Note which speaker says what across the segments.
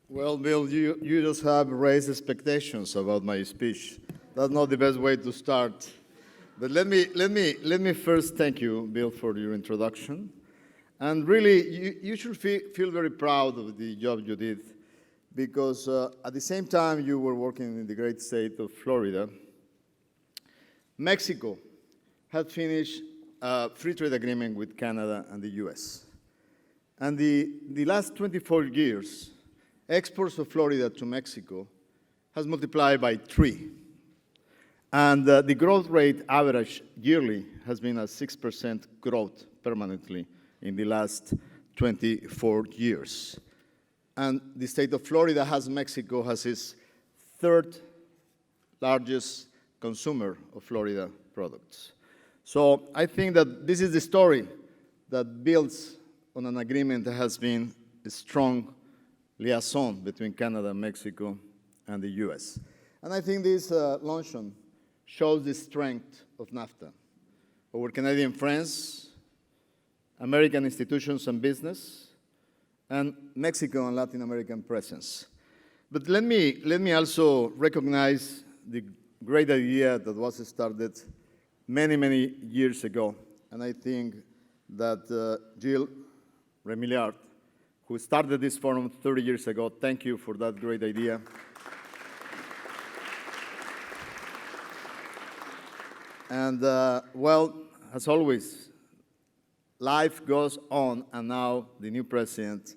Speaker 1: Well, Bill, you just have raised expectations about my speech. That's not the best way to start. But let me first thank you, Bill, for your introduction. And really, you should feel very proud of the job you did, because at the same time you were working in the great state of Florida, Mexico had finished a free trade agreement with Canada and the US. And the last 24 years, exports of Florida to Mexico has multiplied by 3. And the growth rate average yearly has been a 6% growth permanently in the last 24 years. And the state of Florida Mexico has its third largest consumer of Florida products. So I think that this is the story that builds on an agreement that has been a strong liaison between Canada, Mexico, and the US. And I think this luncheon shows the strength of NAFTA. Our Canadian friends, American institutions and business, and Mexico and Latin American presence. But let me also recognize the great idea that was started many years ago. And I think that Jill Remillard, who started this forum 30 years ago, thank you for that great idea. And well, as always, life goes on, and now the new president,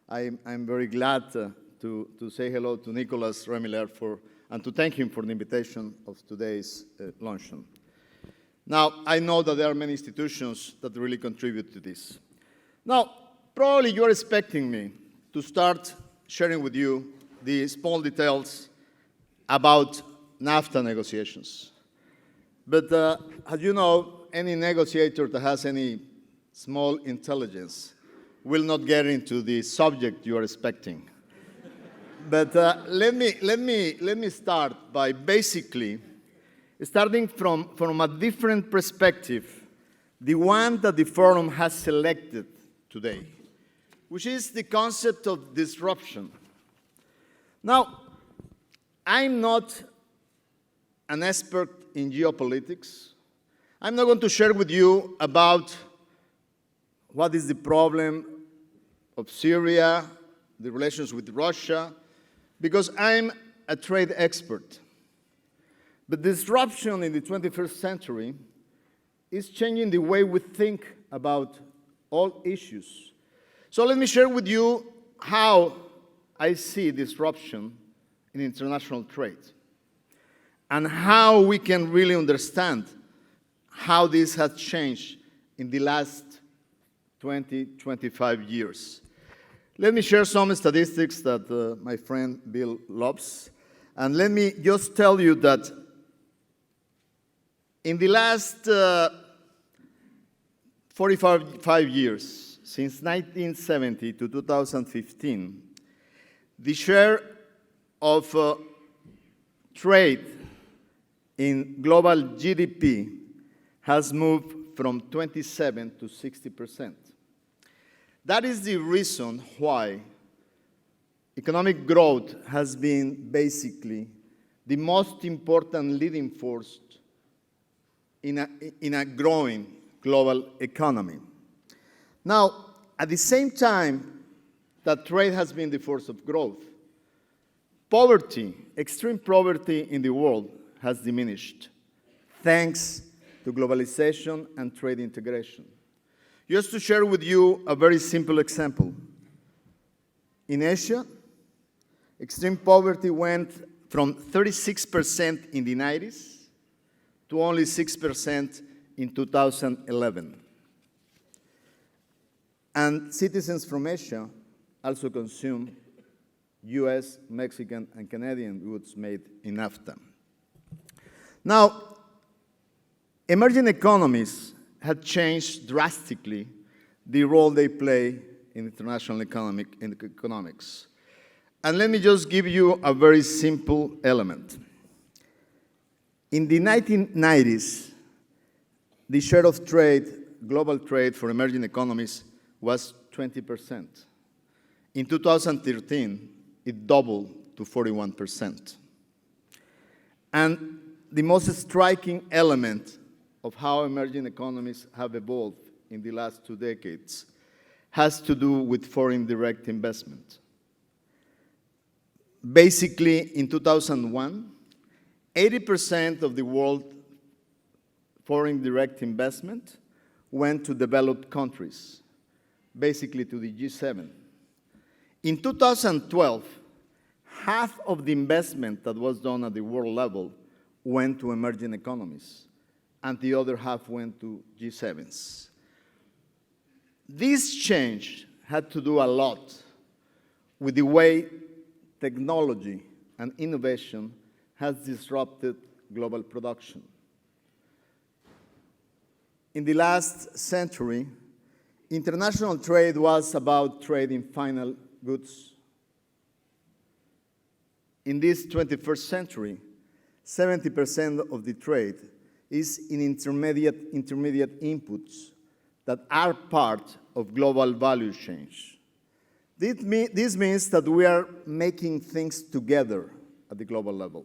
Speaker 1: I'm very glad to say hello to Nicolas Remillard and to thank him for the invitation of today's luncheon. Now, I know that there are many institutions that really contribute to this. Now, probably you're expecting me to start sharing with you the small details about NAFTA negotiations. But as you know, any negotiator that has any small intelligence will not get into the subject you are expecting. But let me start by basically starting from a different perspective, the one that the forum has selected today, which is the concept of disruption. Now, I'm not an expert in geopolitics. I'm not going to share with you about what is the problem of Syria, the relations with Russia, because I'm a trade expert. But disruption in the 21st century is changing the way we think about all issues. So let me share with you how I see disruption in international trade and how we can really understand how this has changed in the last 20, 25 years. Let me share some statistics that my friend Bill loves. And let me just tell you that in the last 45 years, since 1970 to 2015, the share of trade in global GDP has moved from 27 to 60%. That is the reason why economic growth has been basically the most important leading force in a growing global economy. Now, at the same time that trade has been the force of growth, poverty, extreme poverty in the world has diminished, thanks to globalization and trade integration. Just to share with you a very simple example. In Asia, extreme poverty went from 36% in the 90s to only 6% in 2011. And citizens from Asia also consume US, Mexican, and Canadian goods made in NAFTA. Now, emerging economies have changed drastically the role they play in international economics. And let me just give you a very simple element. In the 1990s, the share of trade, global trade for emerging economies was 20%. In 2013, it doubled to 41%. And the most striking element of how emerging economies have evolved in the last 2 decades has to do with foreign direct investment. Basically, in 2001, 80% of the world foreign direct investment went to developed countries, basically to the G7. In 2012, half of the investment that was done at the world level went to emerging economies, and the other half went to G7s. This change had to do a lot with the way technology and innovation has disrupted global production. In the last century, international trade was about trading final goods. In this 21st century, 70% of the trade is in intermediate inputs that are part of global value change. This means that we are making things together at the global level.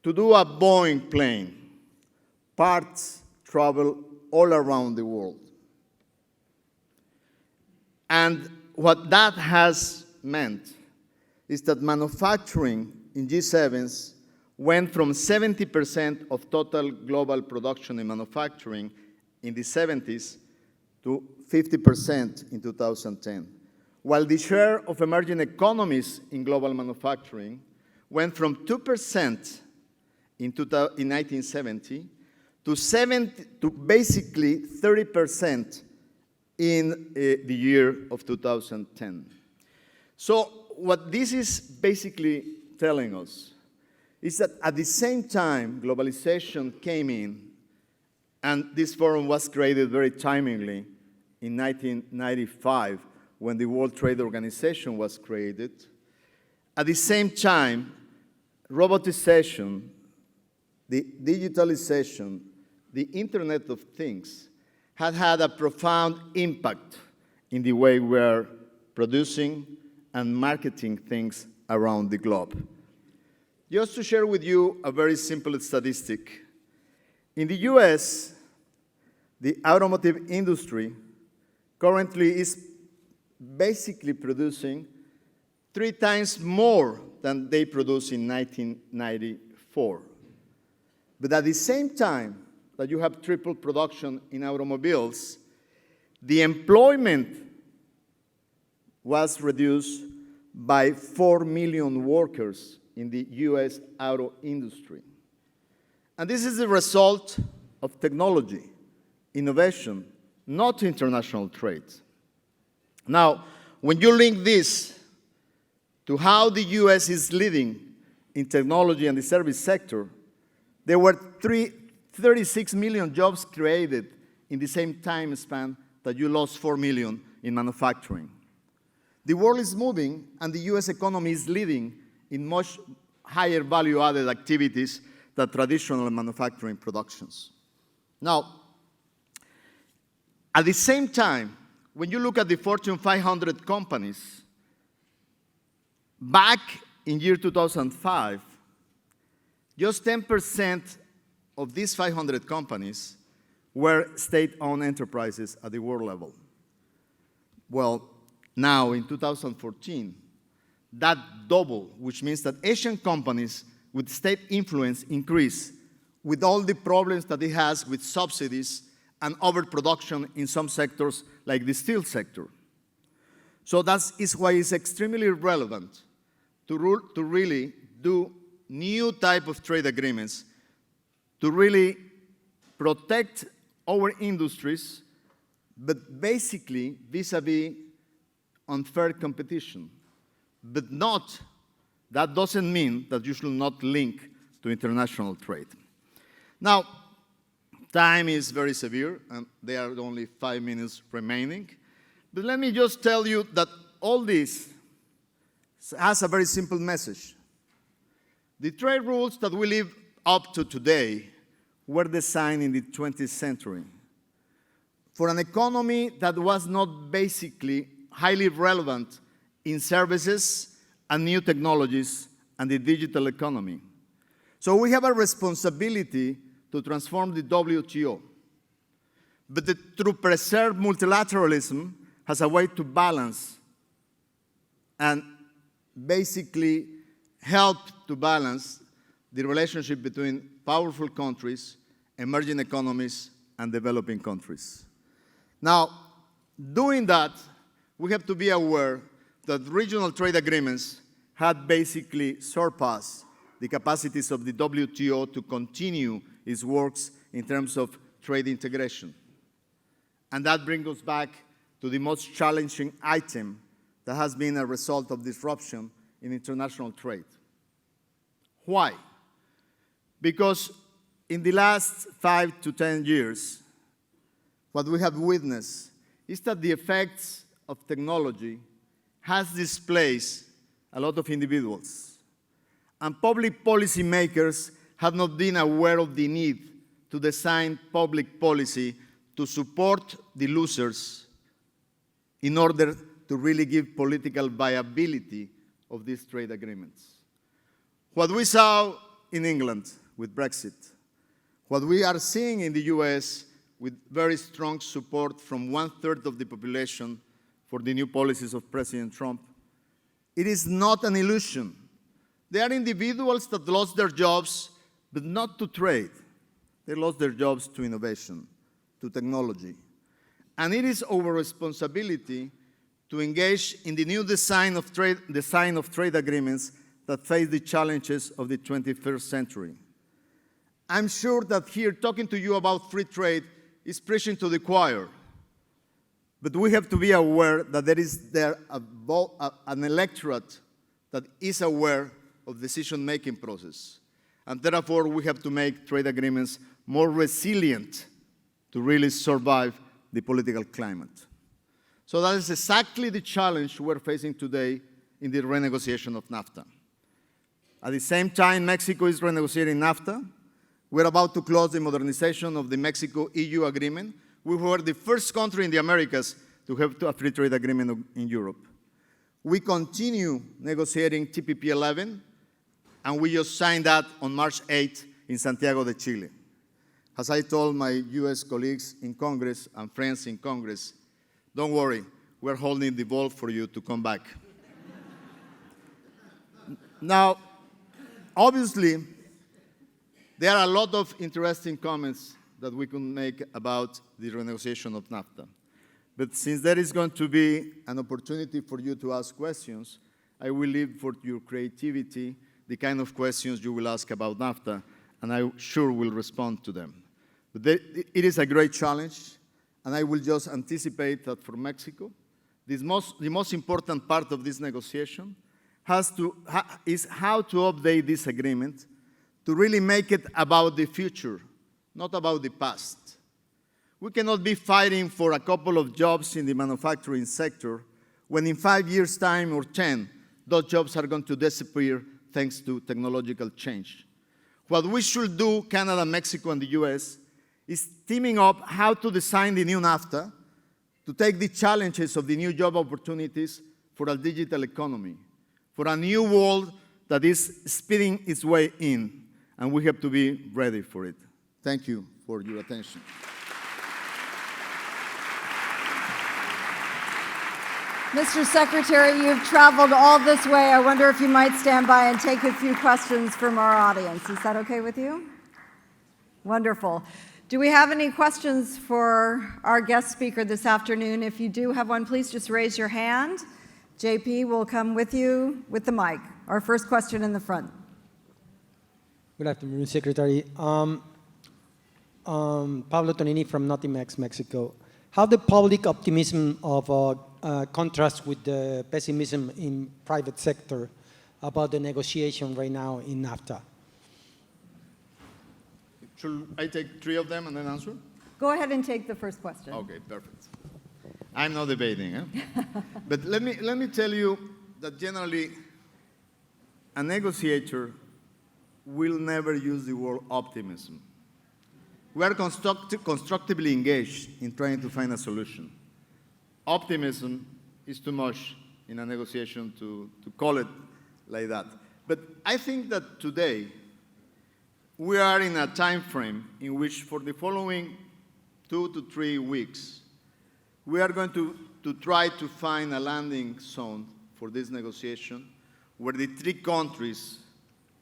Speaker 1: To do a Boeing plane, parts travel all around the world. And what that has meant is that manufacturing in G7s went from 70% of total global production in manufacturing in the 70s to 50% in 2010, while the share of emerging economies in global manufacturing went from 2% in 1970 to basically 30% in the year of 2010. So what this is basically telling us is that at the same time globalization came in, and this forum was created very timely in 1995 when the World Trade Organization was created, at the same time, robotization, the digitalization, the Internet of Things had a profound impact in the way we're producing and marketing things around the globe. Just to share with you a very simple statistic. In the US, the automotive industry currently is basically producing 3 times more than they produced in 1994. But at the same time that you have triple production in automobiles, the employment was reduced by 4 million workers in the US auto industry. And this is the result of technology, innovation, not international trade. Now, when you link this to how the US is leading in technology and the service sector, there were 36 million jobs created in the same time span that you lost 4 million in manufacturing. The world is moving, and the US economy is leading in much higher value-added activities than traditional manufacturing productions. Now, at the same time, when you look at the Fortune 500 companies, back in year 2005, just 10% of these 500 companies were state-owned enterprises at the world level. Well, now in 2014, that doubled, which means that Asian companies with state influence increase with all the problems that it has with subsidies and overproduction in some sectors like the steel sector. So that is why it's extremely relevant to really do new type of trade agreements to really protect our industries, but basically vis-a-vis unfair competition. But that doesn't mean that you should not link to international trade. Now, time is very severe, and there are only 5 minutes remaining. But let me just tell you that all this has a very simple message. The trade rules that we live up to today were designed in the 20th century for an economy that was not basically highly relevant in services and new technologies and the digital economy. So we have a responsibility to transform the WTO. But to preserve multilateralism has a way to balance and basically help to balance the relationship between powerful countries, emerging economies, and developing countries. Now, doing that, we have to be aware that regional trade agreements had basically surpassed the capacities of the WTO to continue its works in terms of trade integration. And that brings us back to the most challenging item that has been a result of disruption in international trade. Why? Because in the last 5 to 10 years, what we have witnessed is that the effects of technology has displaced a lot of individuals. And public policy makers have not been aware of the need to design public policy to support the losers in order to really give political viability of these trade agreements. What we saw in England with Brexit, what we are seeing in the US with very strong support from 1/3 of the population for the new policies of President Trump, it is not an illusion. There are individuals that lost their jobs, but not to trade. They lost their jobs to innovation, to technology. And it is our responsibility to engage in the new design of trade agreements that face the challenges of the 21st century. I'm sure that here talking to you about free trade is preaching to the choir. But we have to be aware that there is an electorate that is aware of decision-making process. And therefore, we have to make trade agreements more resilient to really survive the political climate. So that is exactly the challenge we're facing today in the renegotiation of NAFTA. At the same time Mexico is renegotiating NAFTA, we're about to close the modernization of the Mexico-EU agreement. We were the first country in the Americas to have a free trade agreement in Europe. We continue negotiating TPP-11, and we just signed that on March 8th in Santiago de Chile. As I told my US colleagues in Congress and friends in Congress, don't worry, we're holding the ball for you to come back. Now, obviously, there are a lot of interesting comments that we can make about the renegotiation of NAFTA. But since there is going to be an opportunity for you to ask questions, I will leave for your creativity the kind of questions you will ask about NAFTA, and I sure will respond to them. But it is a great challenge, and I will just anticipate that for Mexico, the most important part of this negotiation is how to update this agreement to really make it about the future, not about the past. We cannot be fighting for a couple of jobs in the manufacturing sector when in 5 years' time or 10, those jobs are going to disappear thanks to technological change. What we should do, Canada, Mexico, and the US, is teaming up how to design the new NAFTA to take the challenges of the new job opportunities for a digital economy, for a new world that is speeding its way in, and we have to be ready for it. Thank you for your attention.
Speaker 2: Mr. Secretary, you've traveled all this way. I wonder if you might stand by and take a few questions from our audience. Is that okay with you? Wonderful. Do we have any questions for our guest speaker this afternoon? If you do have one, please just raise your hand. JP will come with you with the mic. Our first question in the front.
Speaker 3: Good afternoon, Secretary. Pablo Tonini from Notimex, Mexico. How the public optimism of contrasts with the pessimism in private sector about the negotiation right now in NAFTA?
Speaker 1: Should I take 3 of them and then answer?
Speaker 2: Go ahead and take the first question.
Speaker 1: Okay, perfect. I'm not debating, eh? But let me tell you that generally a negotiator will never use the word optimism. We are constructively engaged in trying to find a solution. Optimism is too much in a negotiation to call it like that. But I think that today we are in a time frame in which for the following 2 to 3 weeks, we are going to try to find a landing zone for this negotiation where the 3 countries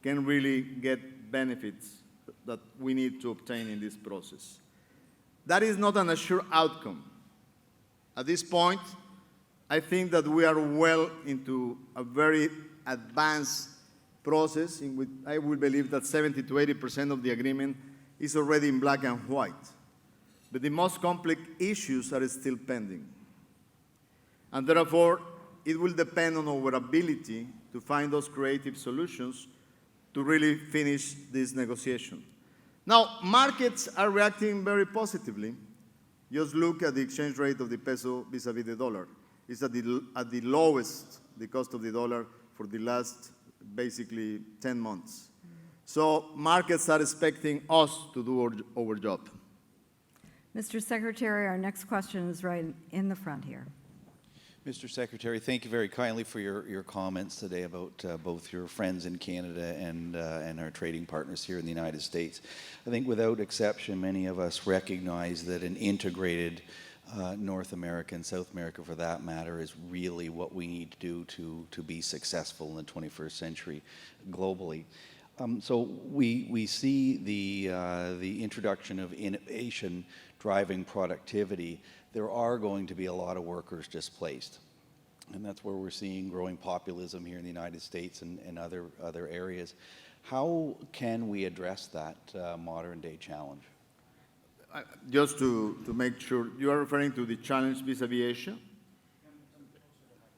Speaker 1: can really get benefits that we need to obtain in this process. That is not an assured outcome. At this point, I think that we are well into a very advanced process in which I would believe that 70 to 80% of the agreement is already in black and white. But the most complex issues are still pending. And therefore, it will depend on our ability to find those creative solutions to really finish this negotiation. Now, markets are reacting very positively. Just look at the exchange rate of the peso vis-a-vis the dollar. It's at the lowest, the cost of the dollar, for the last basically 10 months. So markets are expecting us to do our job.
Speaker 2: Mr. Secretary, our next question is right in the front here.
Speaker 4: Mr. Secretary, thank you very kindly for your comments today about both your friends in Canada and our trading partners here in the United States. I think without exception, many of us recognize that an integrated North America and South America, for that matter, is really what we need to do to be successful in the 21st century globally. So we see the introduction of innovation driving productivity. There are going to be a lot of workers displaced. And that's where we're seeing growing populism here in the United States and other areas. How can we address that modern day challenge?
Speaker 1: Just to make sure, you are referring to the challenge vis-a-vis Asia?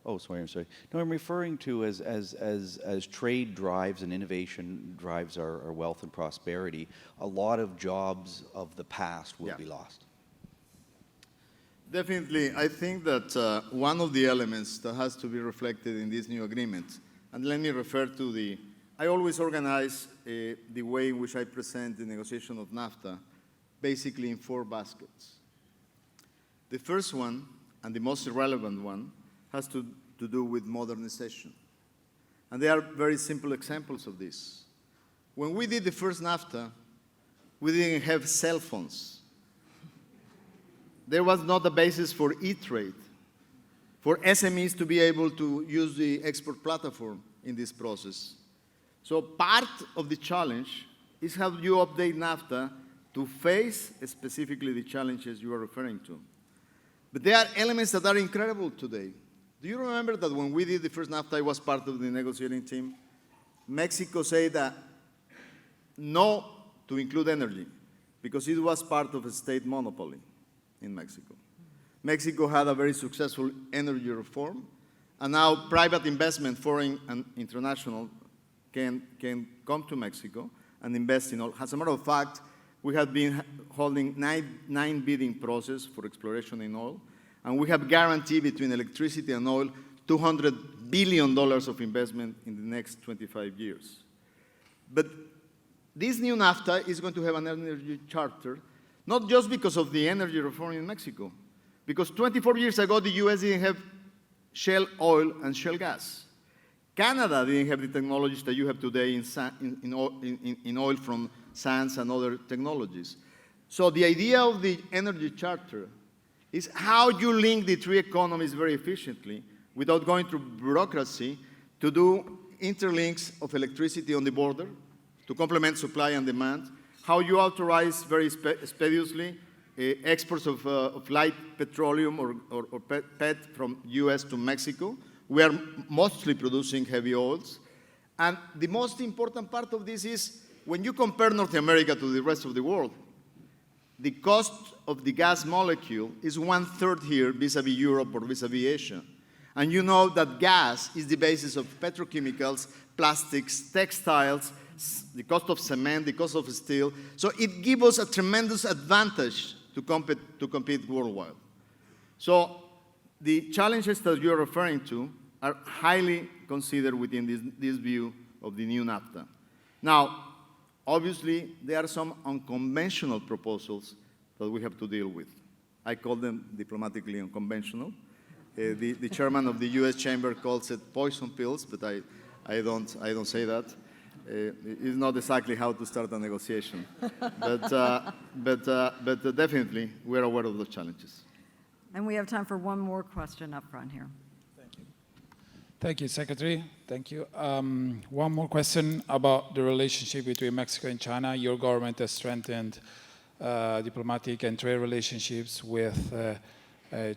Speaker 4: Oh, sorry, I'm sorry. No, I'm referring to as trade drives and innovation drives our wealth and prosperity, a lot of jobs of the past will be lost.
Speaker 1: Definitely, I think that one of the elements that has to be reflected in this new agreement, and let me refer to I always organize the way in which I present the negotiation of NAFTA basically in 4 baskets. The first one, and the most relevant one, has to do with modernization. And there are very simple examples of this. When we did the first NAFTA, we didn't have cell phones. There was not a basis for e-trade, for SMEs to be able to use the export platform in this process. So part of the challenge is how you update NAFTA to face specifically the challenges you are referring to. But there are elements that are incredible today. Do you remember that when we did the first NAFTA, I was part of the negotiating team? Mexico said that no to include energy because it was part of a state monopoly in Mexico. Mexico had a very successful energy reform, and now private investment, foreign and international, can come to Mexico and invest in oil. As a matter of fact, we have been holding nine bidding process for exploration in oil, and we have guaranteed between electricity and oil $200 billion of investment in the next 25 years. But this new NAFTA is going to have an energy charter, not just because of the energy reform in Mexico, because 24 years ago, the US didn't have shale oil and shale gas. Canada didn't have the technologies that you have today in oil from sands and other technologies. So the idea of the energy charter is how you link the 3 economies very efficiently without going through bureaucracy to do interlinks of electricity on the border to complement supply and demand, how you authorize very expeditiously exports of light petroleum or PET from US to Mexico. We are mostly producing heavy oils. And the most important part of this is when you compare North America to the rest of the world, the cost of the gas molecule is 1/3 here vis-a-vis Europe or vis-a-vis Asia. And you know that gas is the basis of petrochemicals, plastics, textiles, the cost of cement, the cost of steel. So it gives us a tremendous advantage to compete worldwide. So the challenges that you're referring to are highly considered within this view of the new NAFTA. Now, obviously, there are some unconventional proposals that we have to deal with. I call them diplomatically unconventional. The chairman of the U.S. Chamber calls it poison pills, but I don't say that. It's not exactly how to start a negotiation, but definitely we're aware of those challenges.
Speaker 2: And we have time for one more question up front here.
Speaker 5: Thank you, Secretary. Thank you. One more question about the relationship between Mexico and China. Your government has strengthened diplomatic and trade relationships with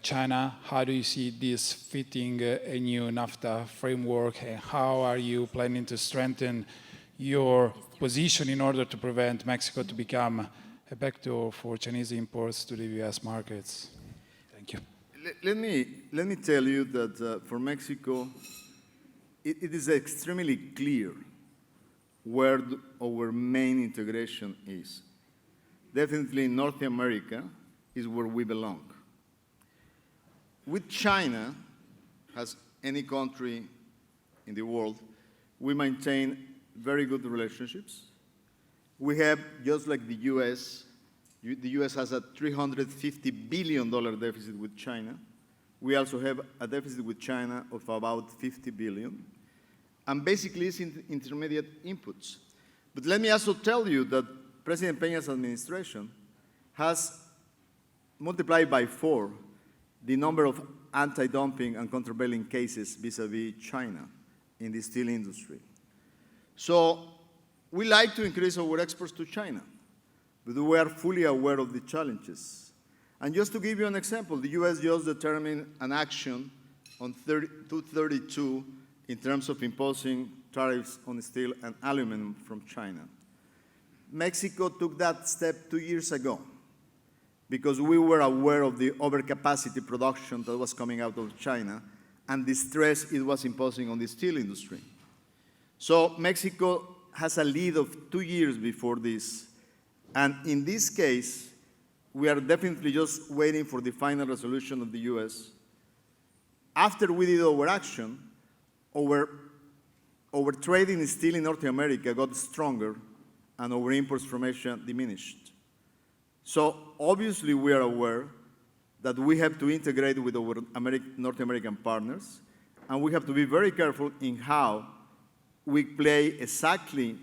Speaker 5: China. How do you see this fitting a new NAFTA framework, and how are you planning to strengthen your position in order to prevent Mexico to become a backdoor for Chinese imports to the U.S. markets? Thank you.
Speaker 1: Let me tell you that for Mexico, it is extremely clear where our main integration is. Definitely North America is where we belong. With China, as any country in the world, we maintain very good relationships. We have, just like the US has a $350 billion deficit with China. We also have a deficit with China of about $50 billion. And basically, it's intermediate inputs. But let me also tell you that President Peña's administration has multiplied by 4 the number of anti-dumping and countervailing cases vis-à-vis China in the steel industry. So we like to increase our exports to China, but we are fully aware of the challenges. And just to give you an example, the US just determined an action on 232 in terms of imposing tariffs on steel and aluminum from China. Mexico took that step 2 years ago because we were aware of the overcapacity production that was coming out of China and the stress it was imposing on the steel industry. So Mexico has a lead of 2 years before this. And in this case, we are definitely just waiting for the final resolution of the US. After we did our action, our trade in steel in North America got stronger and our imports from Asia diminished. So obviously we are aware that we have to integrate with our North American partners, and we have to be very careful in how we play exactly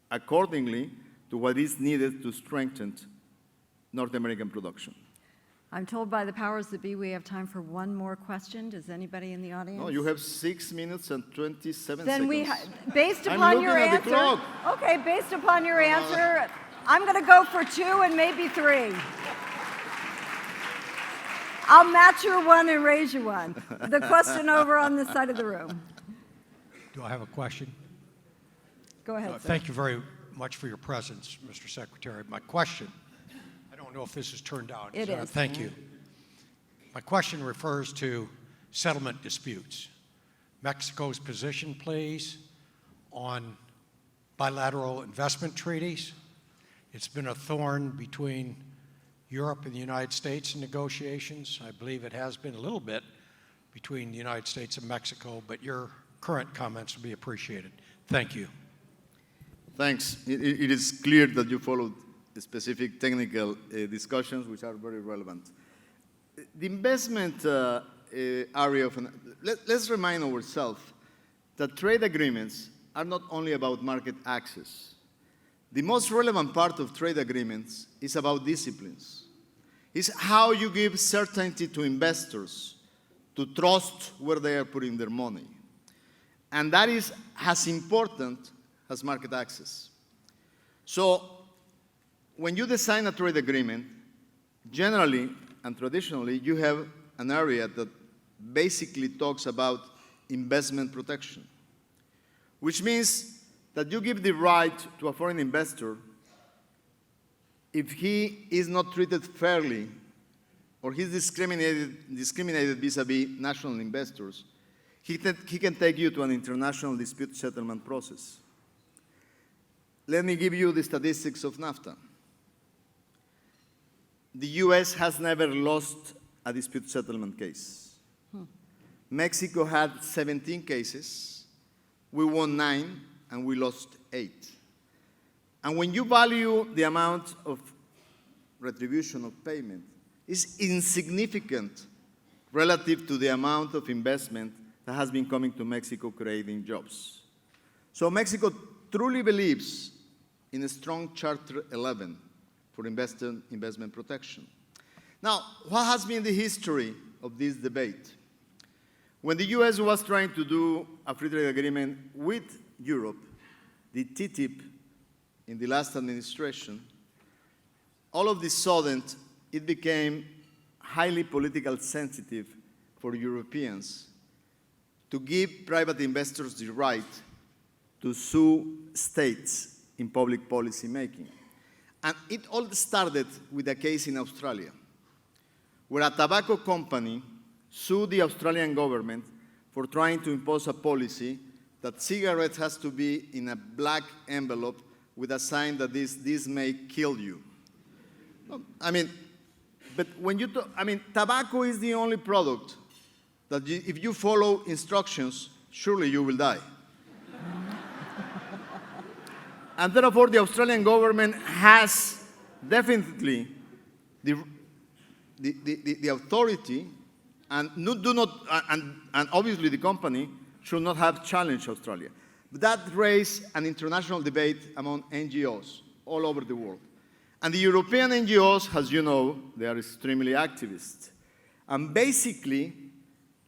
Speaker 1: accordingly to what is needed to strengthen North American production.
Speaker 2: I'm told by the powers that be we have time for one more question. Does anybody in the audience?
Speaker 1: No, you have 6 minutes and 27
Speaker 2: then
Speaker 1: seconds.
Speaker 2: Based
Speaker 1: I'm
Speaker 2: upon your
Speaker 1: looking at the
Speaker 2: answer.
Speaker 1: clock.
Speaker 2: Okay, based upon your answer, I'm going to go for 2 and maybe 3. I'll match your 1 and raise your 1. The question over on this side of the room.
Speaker 6: Do I have a question?
Speaker 2: Go ahead, sir.
Speaker 6: Thank you very much for your presence, Mr. Secretary. My question, I don't know if this is turned out.
Speaker 2: It is.
Speaker 6: Thank you. My question refers to settlement disputes. Mexico's position, please, on bilateral investment treaties. It's been a thorn between Europe and the United States in negotiations. I believe it has been a little bit between the United States and Mexico, but your current comments will be appreciated. Thank you.
Speaker 1: Thanks. It is clear that you followed the specific technical discussions, which are very relevant. The investment area of, let's remind ourselves that trade agreements are not only about market access. The most relevant part of trade agreements is about disciplines. It's how you give certainty to investors to trust where they are putting their money. And that is as important as market access. So when you design a trade agreement, generally and traditionally, you have an area that basically talks about investment protection, which means that you give the right to a foreign investor if he is not treated fairly or he's discriminated vis-a-vis national investors, he can take you to an international dispute settlement process. Let me give you the statistics of NAFTA. The US has never lost a dispute settlement case. Mexico had 17 cases. We won 9, and we lost 8. And when you value the amount of retribution of payment, it's insignificant relative to the amount of investment that has been coming to Mexico creating jobs. So Mexico truly believes in a strong Charter 11 for investment protection. Now, what has been the history of this debate? When the US was trying to do a free trade agreement with Europe, the TTIP in the last administration, all of a sudden it became highly politically sensitive for Europeans to give private investors the right to sue states in public policy making. And it all started with a case in Australia, where a tobacco company sued the Australian government for trying to impose a policy that cigarettes has to be in a black envelope with a sign that this may kill you. I mean, but when you talk, I mean, tobacco is the only product that if you follow instructions, surely you will die. And therefore, the Australian government has definitely the authority, and obviously the company should not have challenged Australia. But that raised an international debate among NGOs all over the world. And the European NGOs, as you know, they are extremely activist. And basically,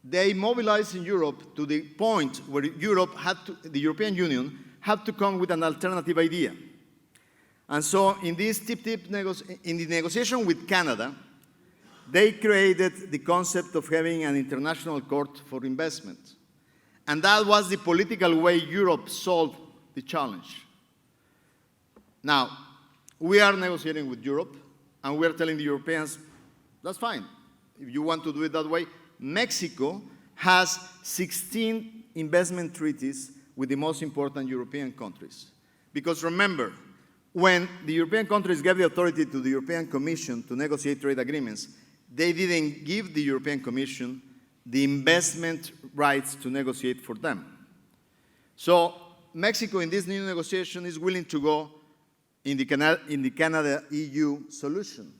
Speaker 1: they mobilized in Europe to the point where the European Union had to come with an alternative idea. And so in this in the negotiation with Canada, they created the concept of having an international court for investment. And that was the political way Europe solved the challenge. Now, we are negotiating with Europe, and we are telling the Europeans, that's fine. If you want to do it that way, Mexico has 16 investment treaties with the most important European countries. Because remember, when the European countries gave the authority to the European Commission to negotiate trade agreements, they didn't give the European Commission the investment rights to negotiate for them. So Mexico in this new negotiation is willing to go in the Canada-EU solution.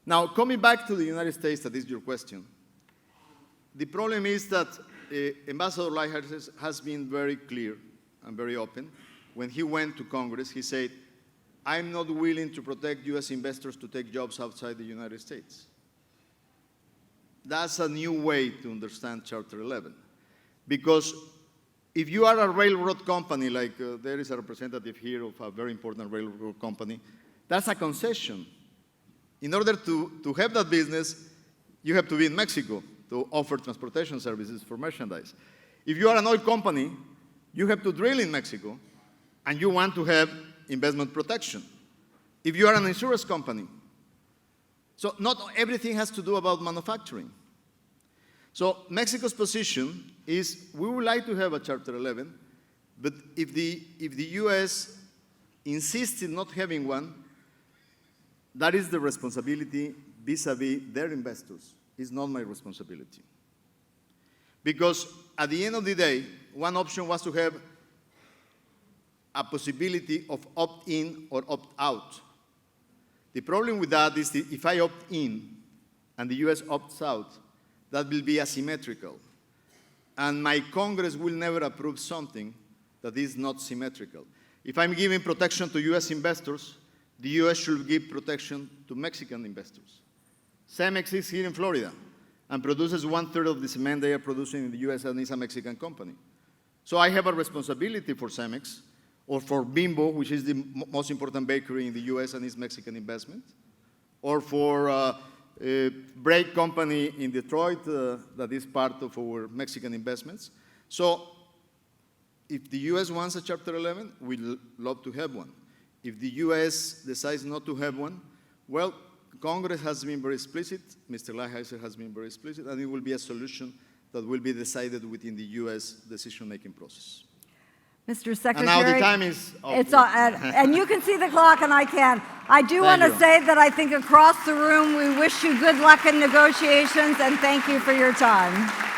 Speaker 1: Now, coming back to the United States, that is your question, the problem is that Ambassador Lighthizer has been very clear and very open. When he went to Congress, he said, I'm not willing to protect US investors to take jobs outside the United States. That's a new way to understand Charter 11. Because if you are a railroad company, like there is a representative here of a very important railroad company, that's a concession. In order to have that business, you have to be in Mexico to offer transportation services for merchandise. If you are an oil company, you have to drill in Mexico, and you want to have investment protection. If you are an insurance company, so not everything has to do about manufacturing. So Mexico's position is we would like to have a Charter 11, but if the US insists in not having one, that is the responsibility vis-a-vis their investors. It's not my responsibility. Because at the end of the day, one option was to have a possibility of opt-in or opt-out. The problem with that is that if I opt in and the US opts out, that will be asymmetrical. And my Congress will never approve something that is not symmetrical. If I'm giving protection to US investors, the US should give protection to Mexican investors. Cemex is here in Florida and produces 1/3 of the cement they are producing in the US, and is a Mexican company. So I have a responsibility for Cemex, or for Bimbo, which is the most important bakery in the US and is Mexican investment, or for a brake company in Detroit that is part of our Mexican investments. So if the US wants a Chapter 11, we'd love to have one. If the US decides not to have one, well, Congress has been very explicit, Mr. Lighthizer has been very explicit, and it will be a solution that will be decided within the US decision-making process.
Speaker 2: Mr. Secretary.
Speaker 1: And now the time is up.
Speaker 2: And you can see the clock and I can. I do want to say that I think across the room we wish you good luck in negotiations and thank you for your time.